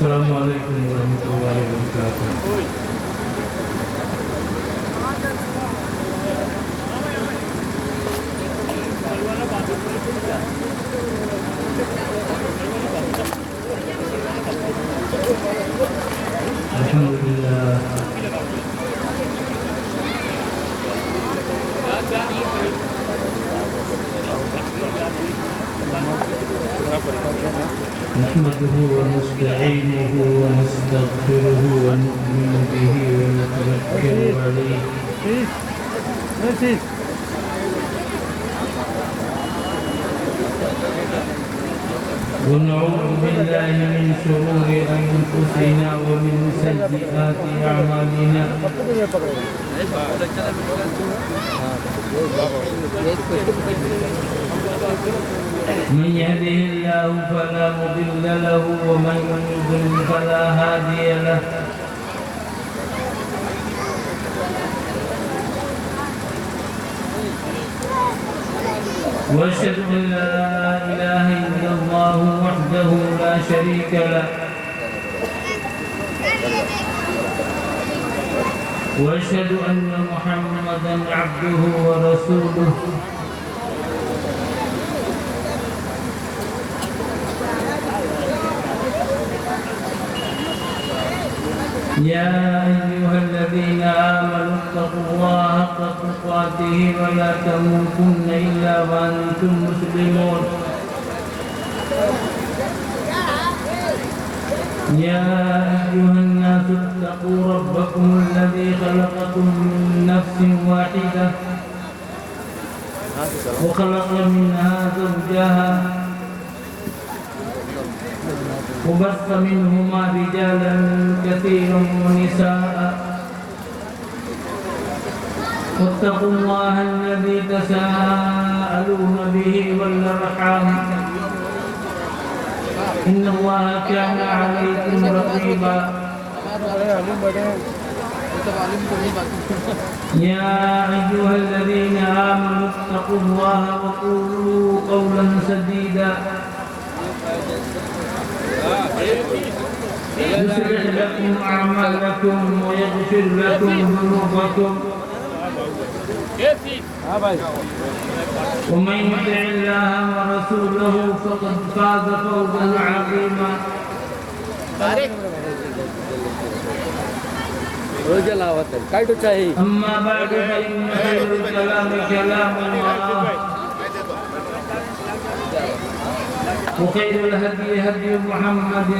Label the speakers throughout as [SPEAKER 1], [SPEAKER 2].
[SPEAKER 1] السلام علیکم ورحمۃ اللہ وبرکاتہ۔ الحمدللہ نحمده ونستعينه ونستغفره ونؤمن به ونتوكل عليه ونعوذ بالله من شرور أنفسنا ومن سيئات أعمالنا من يهده الله فلا مضل له ومن يضلل فلا هادي له واشهد ان لا اله الا الله وحده لا شريك له واشهد ان محمدا عبده ورسوله يا أيها الذين آمنوا اتقوا الله حق تقاته ولا تموتن إلا وأنتم مسلمون يا أيها الناس اتقوا ربكم الذي خلقكم من نفس واحدة وخلق منها زوجها وبث منهما رجالا كثيرا ونساء واتقوا الله الذي تساءلون به والأرحام إن الله كان عليكم رقيبا يا أيها الذين آمنوا اتقوا الله وقولوا قولا سديدا يصلح لكم أعمالكم ويغفر لكم ذنوبكم ومن يطع الله ورسوله فقد فاز فوزا عظيما أما بعد فإن خير الكلام كلام الله وخير الهدي هدي محمد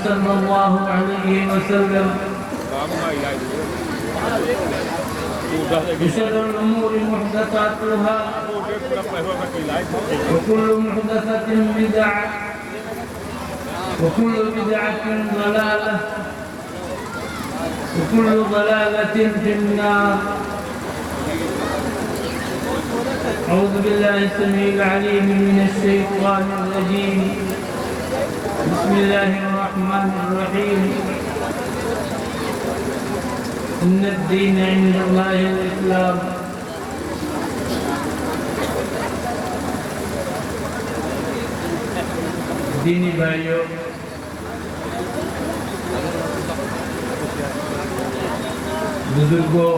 [SPEAKER 1] صلى الله عليه وسلم وشر الأمور محدثاتها وكل محدثة بدعة وكل بدعة ضلالة وكل ضلالة في النار أعوذ بالله السميع العليم من الشيطان الرجيم بسم الله الرحمن الرحيم إن الدين عند الله الإسلام دینی بھائیوں بزرگوں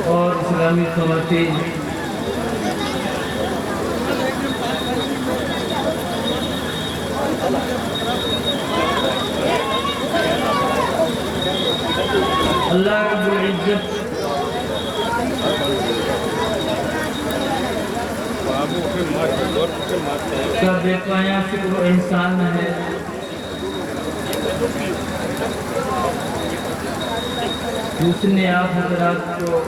[SPEAKER 1] اور اسلامی خواتین اللہ رب العزت کا بے پایا شکر و احسان ہے جس نے آپ حضرات کو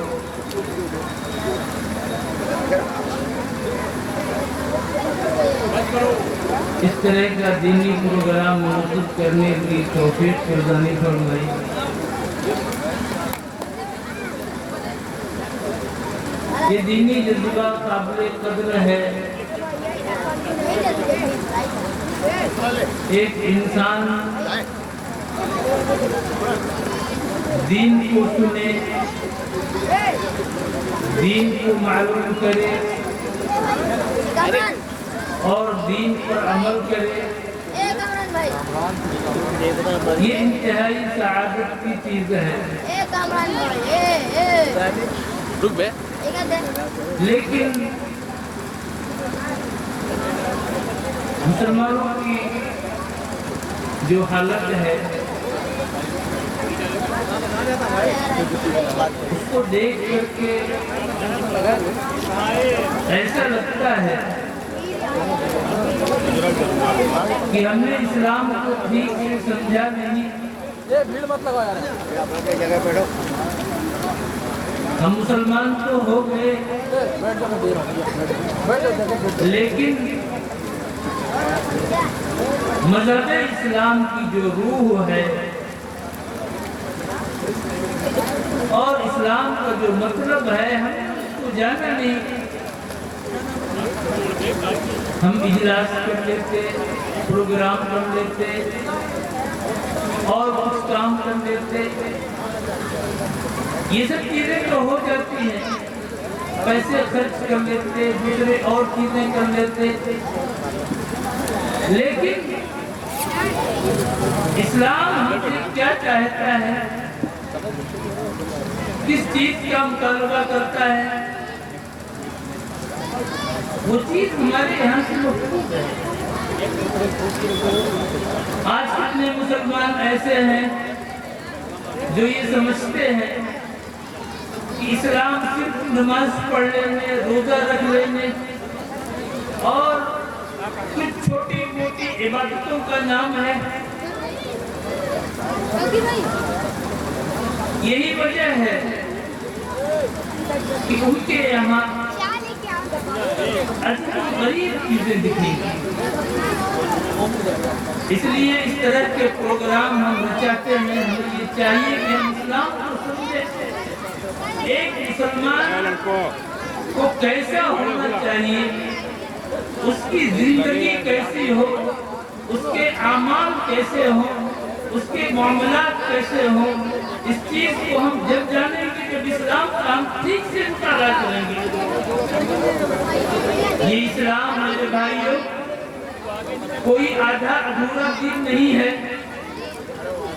[SPEAKER 1] اس طرح کا دینی پروگرام منعقد کرنے کی توفیق فراہم فرمائی۔ یہ دینی جذبہ قابل قدر ہے۔ ایک انسان دین کو سنے، دین کو معلوم کرے، اور دین پر عمل کرے، یہ انتہائی سعادت کی چیز ہے۔ لیکن مسلمانوں کی جو حالت ہے اس کو دیکھ کر کے ایسا لگتا ہے کہ ہم نے اسلام کو ٹھیک سے سمجھا نہیں۔ ہم مسلمان تو ہو گئے لیکن مذہب اسلام کی جو روح ہے اور اسلام کا جو مطلب ہے ہم نے اس کو جانا نہیں۔ ہم اجلاس کر لیتے، پروگرام کر لیتے اور کچھ کام کر لیتے، یہ سب چیزیں تو ہو جاتی ہیں، پیسے خرچ کر لیتے، دوسرے اور چیزیں کر لیتے، لیکن اسلام ہم سے کیا چاہتا ہے، کس چیز کا مطالبہ کرتا ہے، وہ چیز ہمارے یہاں سے مختلف ہے۔ آج کتنے مسلمان ایسے ہیں جو یہ سمجھتے ہیں کہ اسلام صرف نماز پڑھ لینے، روزہ رکھ لینے اور کچھ چھوٹی موٹی عبادتوں کا نام ہے۔ یہی وجہ ہے کہ ان کے یہاں عجیب و غریب چیزیں دکھیں گی۔ اس لیے اس طرح کے پروگرام ہم رچاتے ہیں۔ ہمیں یہ چاہیے کہ ہم اسلام کو سمجھیں، ایک مسلمان کو کیسا ہونا چاہیے، اس کی زندگی کیسی ہو، اس کے اعمال کیسے ہوں، اس کے معاملات کیسے ہوں، اس چیز کو ہم جب جانیں گے، جب اسلام کا ہم ٹھیک سے مطالعہ کریں گے۔ یہ اسلام میرے بھائیوں کوئی آدھا ادھورا دین نہیں ہے۔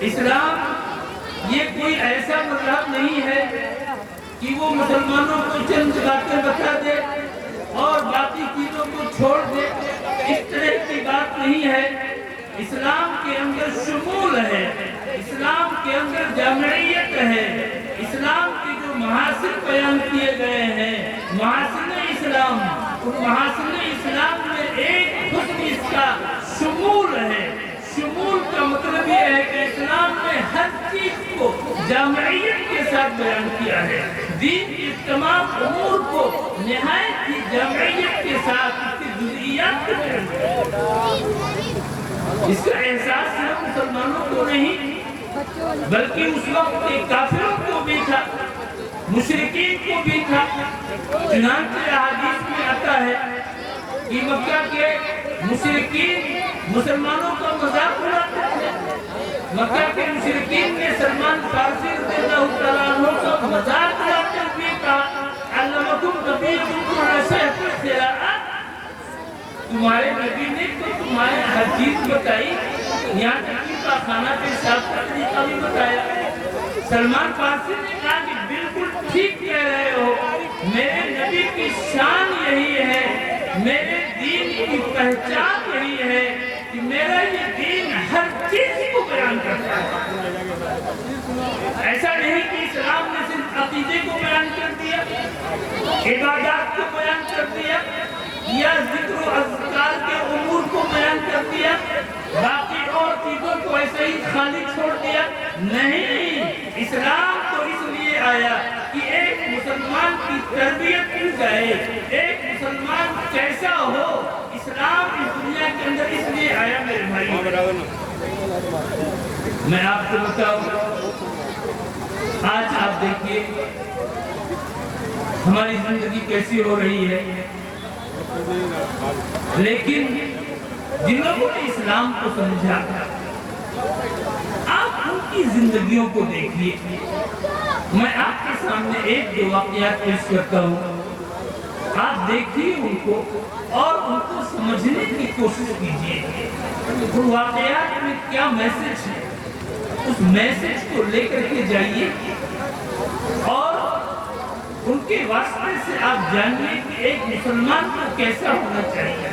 [SPEAKER 1] اسلام یہ کوئی ایسا مذہب نہیں ہے کہ وہ مسلمانوں کو چند باتیں بتا دے اور باقی چیزوں کو چھوڑ دے، اس طرح کی بات نہیں ہے۔ اسلام کے اندر شمول ہے، اسلام کے اندر جامعیت ہے، اسلام کے جو محاسن بیان کیے گئے ہیں، محاسن اسلام، ان محاسن اسلام میں ایک حسن اس کا شمول ہے۔ شمول کا مطلب یہ ہے کہ اسلام میں ہر چیز کو جامعیت کے ساتھ بیان کیا ہے، دین کے تمام امور کو نہایت ہی جامعیت کے ساتھ اس کی جزئیات کو بیان کیا۔ اس کا احساس صرف مسلمانوں کو نہیں بلکہ اس وقت کے کافروں کو بھی تھا، مشرکین کو بھی تھا۔ چنانچہ احادیث میں آتا ہے کہ مکہ کے مشرکین مسلمانوں کا مذاق اڑاتے تھے۔ مکہ کے مشرکین نے سلمان فارسی رضی اللہ تعالیٰ عنہ کا مذاق اڑاتے ہوئے کہا، علمکم نبیکم عشرۃ القراءات، تمہارے نبی نے تو تمہارے ہر چیز بتائی، یہاں تک کہ خانہ پیشاب کا طریقہ بھی بتایا۔ سلمان فارسی نے کہا کہ بالکل ٹھیک کہہ رہے ہو، میرے نبی کی شان یہی ہے، میرے دین کی پہچان یہی ہے کہ میرا یہ دین ہر چیز کو بیان کرتا ہے۔ ایسا نہیں کہ اسلام نے صرف عقیدے کو بیان کر دیا، عبادات کو بیان کر دیا یا ذکر و اذکار کے امور کو بیان کر دیا، باقی اور چیزوں کو ایسے ہی خالی چھوڑ دیا۔ نہیں، اسلام تو اس لیے آیا کہ ایک مسلمان کی تربیت کی جائے، ایک مسلمان کیسا ہو۔ اسلام اس دنیا کے اندر اس لیے آیا میرے بھائی۔ میں آپ کو بتاؤں، آج آپ دیکھیے ہماری زندگی کیسی ہو رہی ہے، لیکن جن لوگوں نے اسلام کو سمجھا آپ ان کی زندگیوں کو دیکھیے۔ میں آپ کے سامنے ایک دو واقعات پیش کرتا ہوں۔ آپ دیکھیے ان کو اور ان کو سمجھنے کی کوشش کیجیے ان واقعات میں کیا میسج ہے، اس میسج کو لے کر کے جائیے اور ان کے واسطے سے آپ جانیے کہ ایک مسلمان کو کیسا ہونا چاہیے۔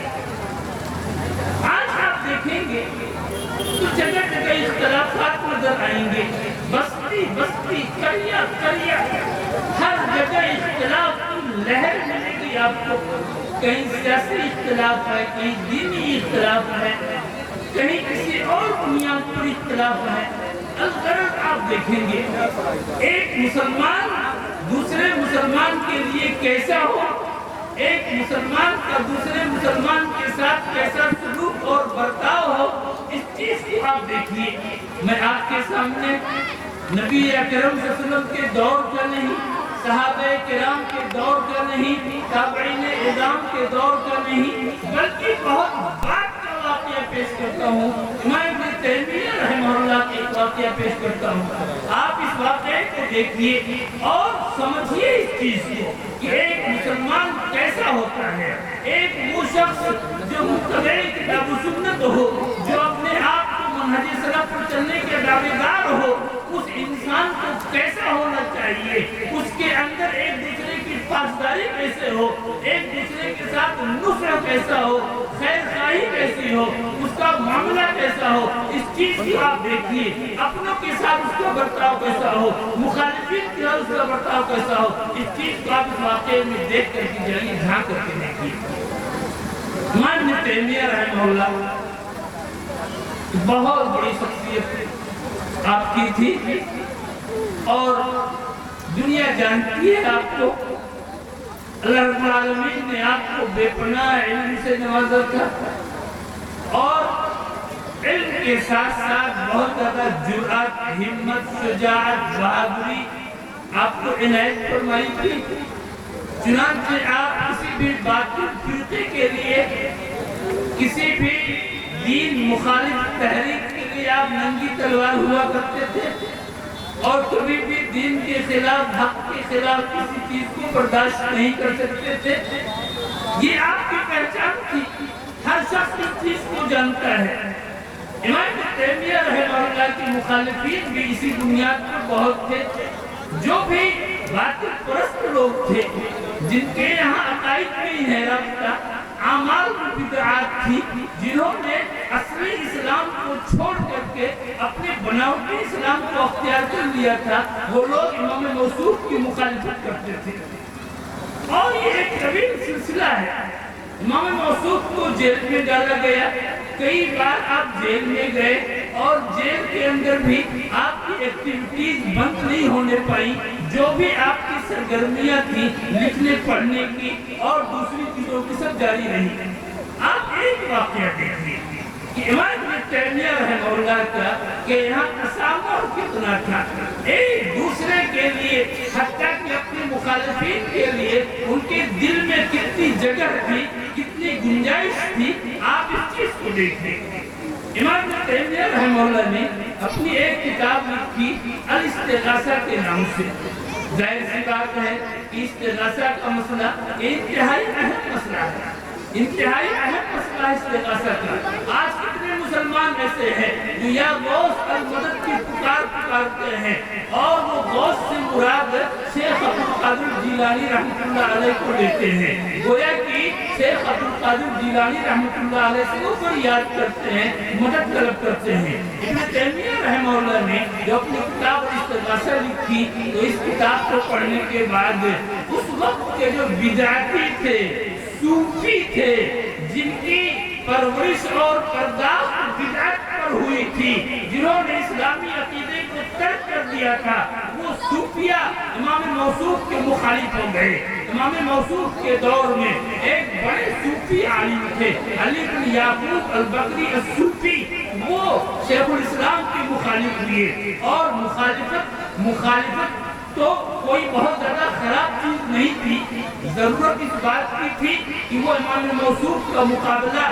[SPEAKER 1] آج آپ دیکھیں گے تو جگہ جگہ اختلافات نظر آئیں گے، بستی بستی، قریہ قریہ، ہر جگہ اختلاف کی لہر ملے گی آپ کو۔ کہیں سیاسی اختلاف ہے، کہیں دینی اختلاف ہے، کہیں کسی اور بنیاد پر اختلاف ہے۔ الغرض آپ دیکھیں گے ایک مسلمان دوسرے مسلمان کے لیے کیسا ہو، ایک مسلمان کا دوسرے مسلمان کے ساتھ کیسا سلوک اور برتاؤ ہو، اس چیز کو آپ دیکھیے۔ میں آپ کے سامنے نبی اکرم صلی اللہ علیہ وسلم کے دور کا نہیں، صحابہ کرام کے دور کا نہیں، تابعین اعظام کے دور کا نہیں، بلکہ بہت بات کا واقعہ پیش کرتا ہوں۔ امام ابن تیمیہ رحمہ اللہ کا ایک واقعہ پیش کرتا ہوں۔ آپ اس واقعے کو دیکھیے اور سمجھیے اس چیز کو کہ ایک مسلمان کیسا ہوتا ہے، ایک وہ شخص جو متبع کتاب و سنت ہو، جو اپنے آپ کو منہج سلف پر چلنے کے دعویدار ہو، اس انسان کو کیسا ہونا چاہیے، اس کے اندر ایک دوسرے کی پاسداری کیسے ہو، ایک دوسرے کے ساتھ نصرت کیسا ہو، خیر خواہی کیسی ہو، اس کا معاملہ کیسا ہو، اس چیز کو آپ دیکھیے۔ اپنوں کے ساتھ اس کا برتاؤ کیسا ہو، مخالفین کے ساتھ اس کا برتاؤ کیسا ہو، اس چیز کو آپ اس واقعے میں دیکھ کر کے جائیے، جھانک کر کے دیکھیے۔ امام ابن تیمیہ رحمہ اللہ بہت بڑی شخصیت آپ کی تھی اور دنیا جانتی ہے آپ کو۔ اللہ رب العالمین نے آپ کو بے پناہ علم سے نوازا تھا اور علم کے ساتھ ساتھ بہت زیادہ جرأت، ہمت، شجاعت، بہادری آپ کو عنایت فرمائی تھی۔ چنانچہ آپ کسی بھی باطل فرقے کے لیے، کسی بھی دین مخالف تحریک کے لیے آپ ننگی تلوار ہوا کرتے تھے اور کبھی بھی دین کے خلاف، حق کے خلاف کسی چیز کو برداشت نہیں کر سکتے تھے۔ یہ آپ کی پہچان تھی، ہر شخص اس چیز کو جانتا ہے۔ امام ابن تیمیہ رحمہ اللہ کی مخالفین بھی اسی بنیاد پر بہت تھے، جو بھی باطل پرست لوگ تھے، جن کے یہاں عقائد میں انحراف تھا، اعمال میں بدعات تھی، جنہوں نے اصلی اسلام کو چھوڑ کر کے اپنے بناوٹی اسلام کو اختیار کر لیا تھا، وہ لوگ امام موصوف کی مخالفت کرتے تھے۔ اور یہ ایک طویل سلسلہ ہے۔ امام موصوف کو جیل میں ڈالا گیا، کئی بار آپ جیل میں گئے اور جیل کے اندر بھی آپ کی ایکٹیویٹیز بند نہیں ہونے پائی، جو بھی آپ کی سرگرمیاں تھیں لکھنے پڑھنے کی اور دوسری چیزوں کی سب جاری رہی۔ آپ ایک واقعہ دیکھیے کہ امام ابن تیمیہ رحمہ اللہ کا کہ یہاں تسامح کتنا تھا، ایک دوسرے کے لیے، حتیٰ کہ اپنے مخالفین کے لیے ان کے دل میں کتنی جگہ تھی، کتنی گنجائش تھی، آپ اس چیز کو دیکھیں۔ امام ابن تیمیہ رحمہ اللہ نے اپنی ایک کتاب لکھی الاستغاثہ کے نام سے۔ ظاہر سی بات ہے کہ استغاثہ کا مسئلہ انتہائی اہم مسئلہ ہے، انتہائی اہم مسئلہ استغاثہ کا۔ آج کتنے مسلمان ایسے ہیں جو یا غوث المدد کی پکارتے ہیں اور وہ غوث سے مراد شیخ عبد القادر جیلانی رحمۃ اللہ علیہ کو لیتے ہیں، گویا کہ شیخ عبد القادر جیلانی رحمۃ اللہ علیہ سے اوپر یاد کرتے ہیں، مدد طلب کرتے ہیں۔ ابن تیمیہ رحمہ اللہ نے جو اپنی کتاب استغاثہ لکھی تو اس کتاب کو پڑھنے کے بعد اس وقت کے جو بدعتی تھے، صوفی تھے، جن کی پرورش اور پرداخت بدعت پر ہوئی تھی، جنہوں نے اسلامی عقیدے کو ترک کر دیا تھا، وہ صوفیہ امام موصوف کے مخالف ہو گئے۔ امام موصوف کے دور میں ایک بڑے صوفی عالم تھے، علی بن یعقوب البکری الصوفی، وہ شیخ الاسلام کے مخالف ہوئے اور مخالفت تو کوئی بہت زیادہ خراب چیز نہیں تھی، ضرورت اس بات کی تھی کہ وہ امام موصوف کا مقابلہ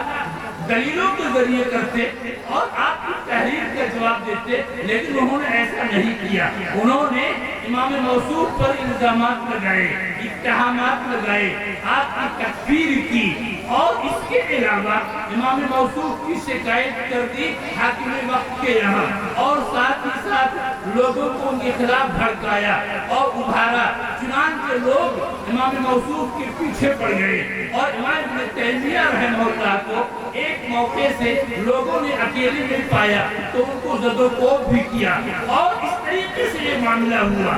[SPEAKER 1] دلیلوں کے ذریعے کرتے اور آپ کی تحریر کا جواب دیتے، لیکن انہوں نے ایسا نہیں کیا۔ انہوں نے امام موصوف پر الزامات لگائے، اتہامات لگائے، آپ کی تکفیر کی، اور اس کے علاوہ امام موصوف کی شکایت کر دی حاکم وقت کے یہاں، اور ساتھ ہی ساتھ لوگوں کو ان کے خلاف بھڑکایا اور ابھارا۔ چنانچہ لوگ امام موصوف کے پیچھے پڑ گئے، اور امام ابن تیمیہ رحمہ اللہ کو ایک موقع سے لوگوں نے اکیلے میں پایا تو ان کو زد و کوب بھی کیا، اور اس طریقے سے یہ معاملہ ہوا۔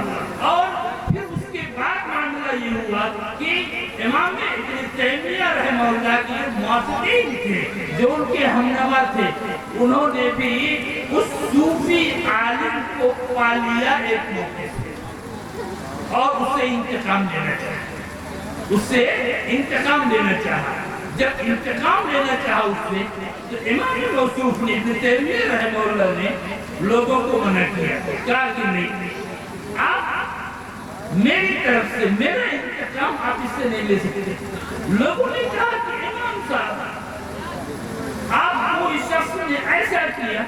[SPEAKER 1] اور پھر اس کے بعد معاملہ یہ ہوا کہ امام ابن تیمیہ رحمہ اللہ کے موافقین تھے جو ان کے ہمنوا تھے، انہوں نے بھی اس صوفی عالم کو پا لیا ایک موقع سے، اور اس سے انتقام لینا چاہا، اس سے انتقام لینا چاہا۔ جب انتقام لینا چاہا اس سے، تو امام موصوف نے ابن تیمیہ رحمہ اللہ نے لوگوں کو منع کیا، کہا کہ نہیں، آپ میری طرف سے میرا انتقام آپ اس سے نہیں لے سکتے۔ لوگوں نے کہا کہ امام صاحب، آپ کو اس شخص نے ایسا کیا،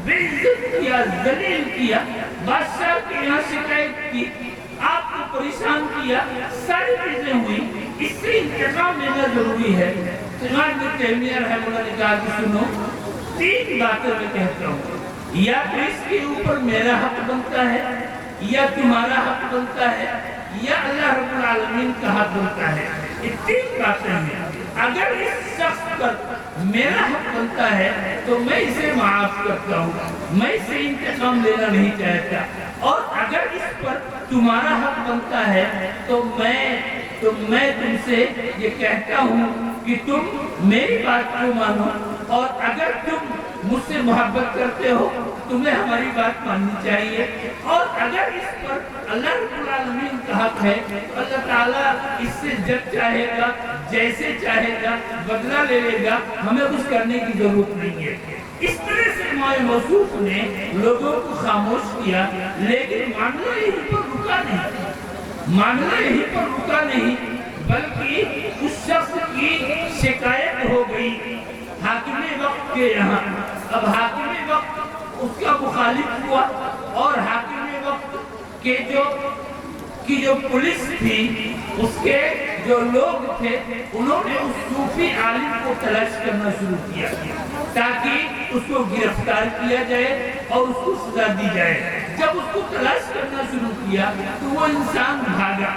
[SPEAKER 1] بے عزت کیا، ذلیل کیا، بادشاہ کے یہاں شکایت کی، آپ کو پریشان کیا، ساری چیزیں ہوئی، اس سے انتقام لینا ضروری ہے۔ امام ابن تیمیہ رحمہ اللہ نے کہا کہ سنو، تین باتیں میں کہتا ہوں، یا تو اس کے اوپر میرا حق بنتا ہے، یا تمہارا حق بنتا ہے، یا اللہ رب العالمین کا حق بنتا ہے۔ یہ تین باتیں ہیں۔ اگر اس شخص پر میرا حق بنتا ہے تو میں اسے معاف کرتا ہوں، میں اسے انتقام لینا نہیں چاہتا، اور اگر اس پر تمہارا حق بنتا ہے تو میں تم سے یہ کہتا ہوں کہ تم میری بات کو مانو، اور اگر تم مجھ سے محبت کرتے ہو تمہیں ہماری بات ماننی چاہیے، اور اگر اس پر اللہ رب العالمین کا حق ہے تو اللہ تعالیٰ اس سے جب چاہے گا، جیسے چاہے گا بدلہ لے لے گا، ہمیں کچھ کرنے کی ضرورت نہیں ہے۔ اس طرح سے امام موصوف نے لوگوں کو خاموش کیا، لیکن معاملہ یہیں پر رکا نہیں، معاملہ یہیں پر رکا نہیں، بلکہ اس شخص کی شکایت ہو گئی حاکم وقت کے یہاں۔ اب حاکم وقت اس کا مخالف ہوا، اور حاکم وقت کے جو پولیس تھی، اس کے جو لوگ تھے، انہوں نے اس صوفی عالم کو تلاش کرنا شروع کیا تاکہ اس کو گرفتار کیا جائے اور اس کو سزا دی جائے۔ جب اس کو تلاش کرنا شروع کیا تو وہ انسان بھاگتا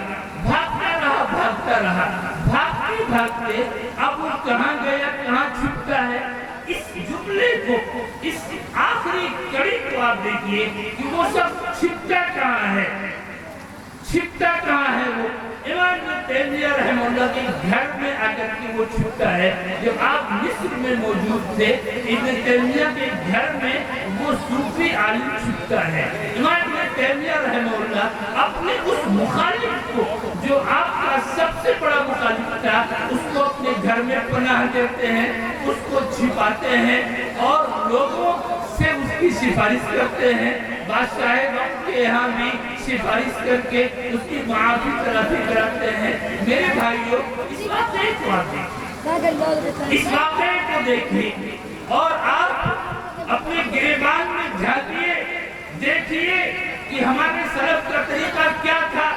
[SPEAKER 1] رہا، بھاگتے بھاگتے اب وہ کہاں گیا، کہاں چھپتا ہے، اس جملے کو، اس آخری کڑی کو آپ دیکھیے کہ وہ سب چھپتا کہاں ہے، چھپتا کہاں ہے۔ وہ امام ابن تیمیہ رحمہ اللہ کے گھر میں آ کر کے وہ چھپتا ہے۔ جب آپ مصر میں موجود تھے، ابن تیمیہ کے گھر میں وہ صوفی عالم چھپتا ہے۔ امام ابن تیمیہ رحمہ اللہ اپنے اس مخالف کو، جو آپ کا سب سے بڑا مخالف تھا، اس کو اپنے گھر میں پناہ دیتے ہیں، اس کو چھپاتے ہیں، اور لوگوں سے اس کی سفارش کرتے ہیں۔ بادشاہ وقت کے یہاں بھی سفارش کر کے اس کی معافی طلبی کراتے ہیں۔ میرے بھائیوں، اس واقعے کو دیکھیے، اور آپ اپنے گریبان میں جھانکیے، دیکھیے کہ ہمارے سلف کا طریقہ کیا تھا،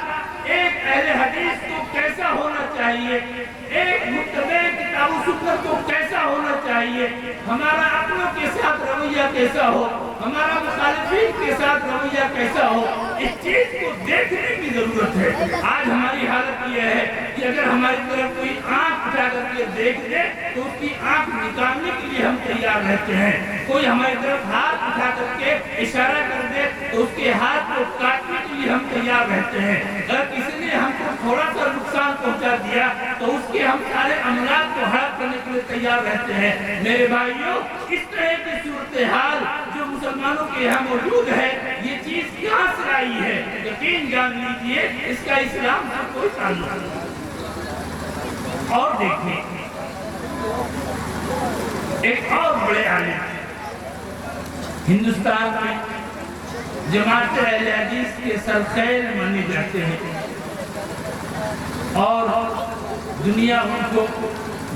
[SPEAKER 1] ایک اہل حدیث کو کیسا ہونا چاہیے، ایک متبع کتاب و سنت کو کیسا ہونا چاہیے، ہمارا اپنوں کے ساتھ رویہ کیسا ہو، ہمارا مخالفین کے ساتھ رویہ کیسا ہو، اس چیز کو دیکھنے کی ضرورت ہے۔ آج ہماری حالت یہ ہے کہ اگر ہماری طرف کوئی آنکھ اٹھا کر کے دیکھ دے تو اس کی آنکھ نکالنے کے لیے ہم تیار رہتے ہیں، کوئی ہماری طرف ہاتھ اٹھا کر کے اشارہ کر دے تو اس کے ہاتھ کو کاٹنے کے لیے ہم تیار رہتے ہیں، اگر کسی نے ہم کو تھوڑا سا نقصان پہنچا دیا تو اس کے ہم سارے املاک کو ہڑپ کرنے کے لیے تیار رہتے ہیں۔ میرے بھائیوں، اس طرح کی صورتحال جو مسلمانوں کے یہاں موجود ہے، یہ چیز کہاں سے آئی ہے؟ یقین جان لیجئے اس کا اسلام سے کوئی تعلق نہیں۔ اور دیکھیں، ایک اور بڑے عالم ہندوستان میں جماعت اہل حدیث کے سرخیل مانے جاتے ہیں، اور دنیا ان کو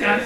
[SPEAKER 1] 4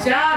[SPEAKER 1] 4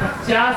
[SPEAKER 1] 50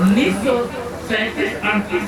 [SPEAKER 1] 1937-38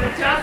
[SPEAKER 1] 50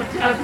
[SPEAKER 1] 50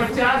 [SPEAKER 1] 50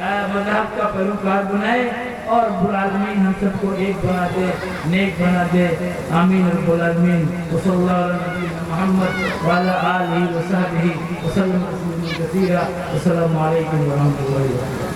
[SPEAKER 1] مذہب کا پیروکار بنائے اور رب العالمین ہم سب کو ایک بنا دے، نیک بنا دے، آمین رب العالمین۔ وصلی اللہ علی نبینا محمد وعلی آلہ وصحبہ وسلم تسلیما کثیرا۔ السلام علیکم ورحمۃ اللہ وبرکاتہ۔